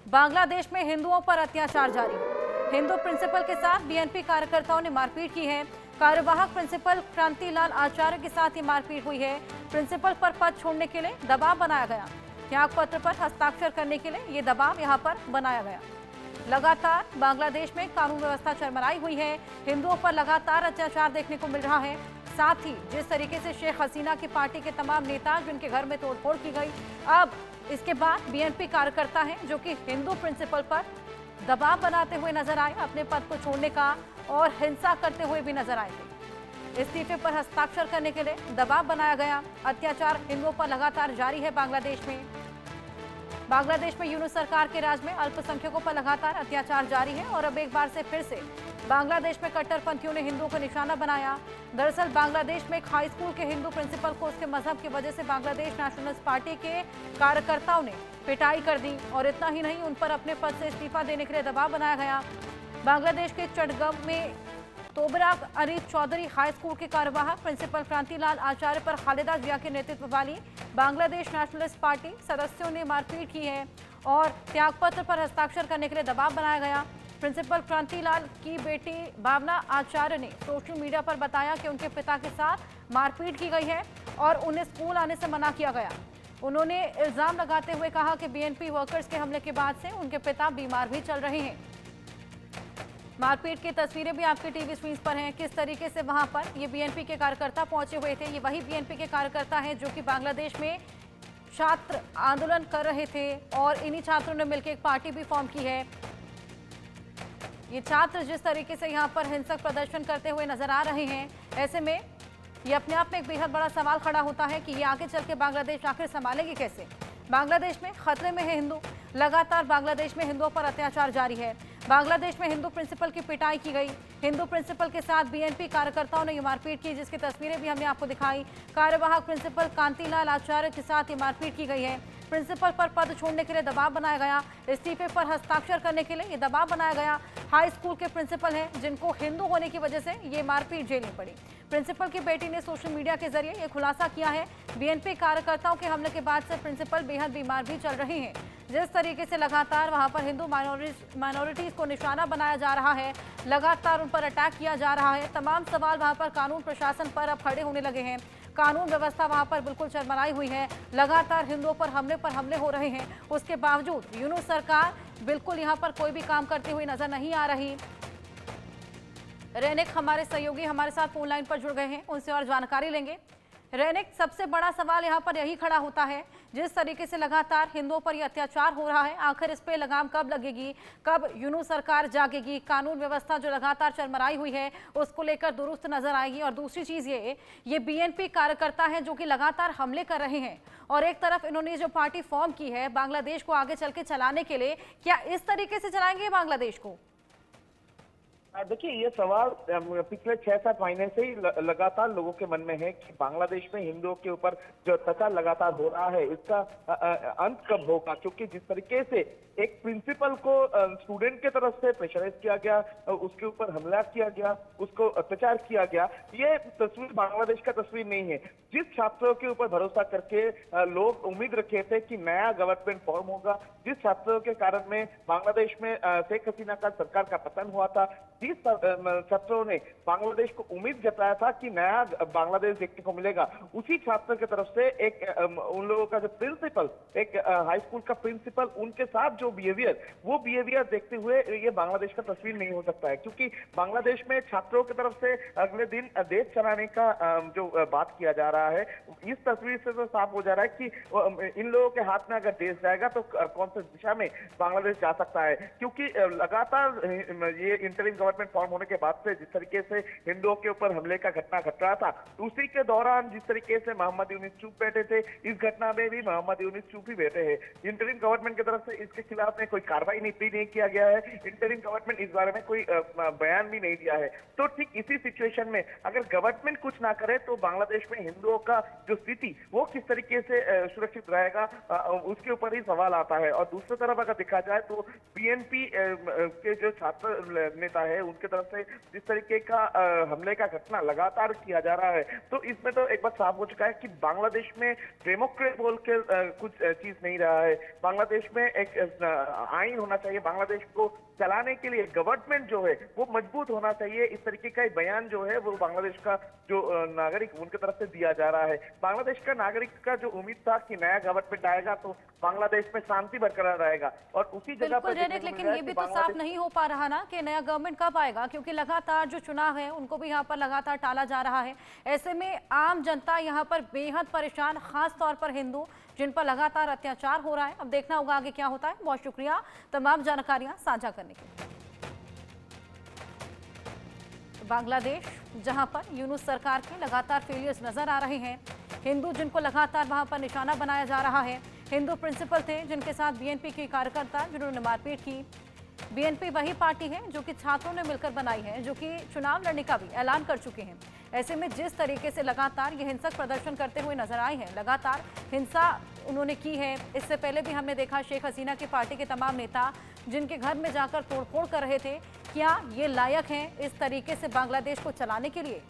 बांग्लादेश में हिंदुओं पर अत्याचार जारी। हिंदू प्रिंसिपल के साथ बीएनपी कार्यकर्ताओं ने मारपीट की है। कार्यवाहक प्रिंसिपल क्रांतिलाल आचार्य के साथ ही मारपीट हुई है। प्रिंसिपल पर पद छोड़ने के लिए दबाव बनाया गया। त्याग पत्र पर हस्ताक्षर करने के लिए ये दबाव यहां पर बनाया गया। लगातार बांग्लादेश में कानून व्यवस्था चरमराई हुई है। हिंदुओं पर लगातार अत्याचार देखने को मिल रहा है। साथ ही जिस तरीके से शेख हसीना की पार्टी के तमाम नेता जिनके घर में तोड़फोड़ की गई, अब इसके बाद बीएनपी कार्यकर्ता हैं जो कि हिंदू प्रिंसिपल पर दबाव बनाते हुए नजर आए, अपने पद को छोड़ने का और हिंसा करते हुए भी नजर आए थे। इस्तीफे पर हस्ताक्षर करने के लिए दबाव बनाया गया। अत्याचार हिंदुओं पर लगातार जारी है। बांग्लादेश में यूनूस सरकार के राज में अल्पसंख्यकों पर लगातार अत्याचार जारी है और अब एक बार से फिर से बांग्लादेश में कट्टरपंथियों ने हिंदुओं को निशाना बनाया। दरअसल बांग्लादेश में एक हाई स्कूल के हिंदू प्रिंसिपल को उसके मजहब की वजह से बांग्लादेश नेशनलिस्ट पार्टी के कार्यकर्ताओं ने पिटाई कर दी और इतना ही नहीं, उन पर अपने पद से इस्तीफा देने के लिए दबाव बनाया गया। बांग्लादेश के चटगांव में तोबराक अरीफ चौधरी हाई स्कूल के कार्यवाहक प्रिंसिपल क्रांतिलाल आचार्य पर खालिदा जिया के नेतृत्व वाली बांग्लादेश नेशनलिस्ट पार्टी सदस्यों ने मारपीट की है और त्यागपत्र पर हस्ताक्षर करने के लिए दबाव बनाया गया। प्रिंसिपल क्रांतिलाल की बेटी भावना आचार्य ने सोशल मीडिया पर बताया कि उनके पिता के साथ मारपीट की गई है और उन्हें स्कूल आने से मना किया गया। उन्होंने इल्जाम लगाते हुए कहा कि बीएनपी वर्कर्स के हमले के बाद से उनके पिता बीमार भी चल रहे हैं। मारपीट की तस्वीरें भी आपके टीवी स्क्रीन पर हैं। किस तरीके से वहां पर ये बीएनपी के कार्यकर्ता पहुंचे हुए थे। ये वही बीएनपी के कार्यकर्ता हैं जो कि बांग्लादेश में छात्र आंदोलन कर रहे थे और इन्हीं छात्रों ने मिलकर एक पार्टी भी फॉर्म की है। ये छात्र जिस तरीके से यहाँ पर हिंसक प्रदर्शन करते हुए नजर आ रहे हैं, ऐसे में ये अपने आप में एक बेहद बड़ा सवाल खड़ा होता है कि ये आगे चल के बांग्लादेश आखिर संभालेगी कैसे। बांग्लादेश में खतरे में है हिंदू। लगातार बांग्लादेश में हिंदुओं पर अत्याचार जारी है। बांग्लादेश में हिंदू प्रिंसिपल की पिटाई की गई। हिंदू प्रिंसिपल के साथ बीएनपी कार्यकर्ताओं ने ये मारपीट की, जिसकी तस्वीरें भी हमने आपको दिखाई। कार्यवाहक प्रिंसिपल कांतिलाल आचार्य के साथ ये मारपीट की गई है। प्रिंसिपल पर पद छोड़ने के लिए दबाव बनाया गया। इस्तीफे पर हस्ताक्षर करने के लिए ये दबाव बनाया गया। हाई स्कूल के प्रिंसिपल हैं जिनको हिंदू होने की वजह से ये मारपीट झेलनी पड़ी। प्रिंसिपल की बेटी ने सोशल मीडिया के जरिए ये खुलासा किया है। बीएनपी कार्यकर्ताओं के हमले के बाद से प्रिंसिपल बेहद बीमार भी चल रहे हैं। जिस तरीके से लगातार वहां पर हिंदू माइनॉरिटीज को निशाना बनाया जा रहा है, लगातार उन पर अटैक किया जा रहा है। तमाम सवाल वहां पर कानून प्रशासन पर अब खड़े होने लगे हैं। कानून व्यवस्था वहां पर बिल्कुल चरमराई हुई है। लगातार हिंदुओं पर हमले हो रहे हैं। उसके बावजूद यूनूस सरकार बिल्कुल यहां पर कोई भी काम करती हुई नजर नहीं आ रही। रैनिक हमारे सहयोगी हमारे साथ फोन लाइन पर जुड़ गए हैं, उनसे और जानकारी लेंगे। रैनिक, सबसे बड़ा सवाल यहाँ पर यही खड़ा होता है, जिस तरीके से लगातार हिंदुओं पर यह अत्याचार हो रहा है, आखिर इस पे लगाम कब लगेगी, कब यूनूस सरकार जागेगी, कानून व्यवस्था जो लगातार चरमराई हुई है उसको लेकर दुरुस्त नजर आएगी। और दूसरी चीज ये बीएनपी कार्यकर्ता हैं जो कि लगातार हमले कर रहे हैं और एक तरफ इन्होंने जो पार्टी फॉर्म की है बांग्लादेश को आगे चल के चलाने के लिए, क्या इस तरीके से चलाएंगे बांग्लादेश को? देखिए, ये सवाल पिछले 6-7 महीने से ही लगातार लोगों के मन में है कि बांग्लादेश में हिंदुओं के ऊपर जो अत्याचार लगातार हो रहा है इसका अंत कब होगा। क्योंकि जिस तरीके से एक प्रिंसिपल को स्टूडेंट के तरफ से प्रेशराइज किया गया, उसके ऊपर हमला किया गया, उसको अत्याचार किया गया, ये तस्वीर बांग्लादेश का तस्वीर नहीं है। जिस छात्रों के ऊपर भरोसा करके लोग उम्मीद रखे थे कि नया गवर्नमेंट फॉर्म होगा, जिस छात्रों के कारण में बांग्लादेश में शेख हसीना का सरकार का पतन हुआ था, जिस छात्रों ने बांग्लादेश को उम्मीद जताया था कि नया बांग्लादेश देखने को मिलेगा, उसी छात्र की तरफ से एक उन लोगों का जो प्रिंसिपल, एक हाई स्कूल का प्रिंसिपल, उनके साथ जो बिहेवियर देखते हुए ये बांग्लादेश का तस्वीर नहीं हो सकता है। क्योंकि बांग्लादेश में छात्रों की तरफ से अगले दिन देश चलाने का जो बात किया जा रहा है, इस तस्वीर से तो साफ हो जा रहा है कि इन लोगों के हाथ में अगर देश जाएगा तो कौन सी दिशा में बांग्लादेश जा सकता है। क्योंकि लगातार ये इंटरिम गवर्नमेंट फॉर्म होने के बाद से जिस तरीके से हिंदुओं के ऊपर हमले का घटना घट रहा था, उसी के दौरान जिस तरीके से मोहम्मद यूनिस चुप बैठे थे, इस घटना में भी मोहम्मद यूनिस चुप ही बैठे हैं। इंटरिम गवर्नमेंट की तरफ से इसके खिलाफ में कोई कार्रवाई नहीं किया गया है। इंटरिम गवर्नमेंट इस बारे में कोई बयान भी नहीं दिया है। तो ठीक इसी सिचुएशन में अगर गवर्नमेंट कुछ ना करे तो बांग्लादेश में हिंदुओं का जो स्थिति वो किस तरीके से सुरक्षित रहेगा, उसके ऊपर ही सवाल आता है। और दूसरी तरफ अगर देखा जाए तो बीएनपी के जो छात्र नेता है है, उनके तरफ से जिस तरीके का हमले का घटना लगातार किया जा रहा है, तो इसमें तो एक बात साफ हो चुका है कि बांग्लादेश में डेमोक्रेट बोल के कुछ चीज नहीं रहा है। बांग्लादेश में एक आइन होना चाहिए, बांग्लादेश को चलाने के लिए गवर्नमेंट जो है वो मजबूत होना चाहिए। इस तरीके का बयान जो है वो बांग्लादेश का जो नागरिक उनके तरफ से दिया जा रहा है। बांग्लादेश का नागरिक का जो उम्मीद था कि नया गवर्नमेंट आएगा तो बांग्लादेश में शांति बरकरार रहेगा, और उसी जगह पर लेकिन ये भी तो साफ नहीं हो पा रहा ना कि नया गवर्नमेंट कब आएगा, क्योंकि लगातार जो चुनाव है उनको भी यहाँ पर लगातार टाला जा रहा है। ऐसे में आम जनता यहाँ पर बेहद परेशान, खास तौर पर हिंदू जिन पर लगातार अत्याचार हो रहा है। अब देखना होगा आगे क्या होता है। बहुत शुक्रिया तमाम जानकारियां साझा करने के लिए। बांग्लादेश जहां पर यूनुस सरकार के लगातार फेलियर्स नजर आ रहे हैं, हिंदू जिनको लगातार वहां पर निशाना बनाया जा रहा है। हिंदू प्रिंसिपल थे जिनके साथ बीएनपी के कार्यकर्ता जिन्होंने मारपीट की। बीएनपी वही पार्टी है जो कि छात्रों ने मिलकर बनाई है, जो कि चुनाव लड़ने का भी ऐलान कर चुके हैं। ऐसे में जिस तरीके से लगातार ये हिंसक प्रदर्शन करते हुए नजर आए हैं, लगातार हिंसा उन्होंने की है। इससे पहले भी हमने देखा शेख हसीना की पार्टी के तमाम नेता जिनके घर में जाकर तोड़फोड़ कर रहे थे। क्या ये लायक हैं इस तरीके से बांग्लादेश को चलाने के लिए?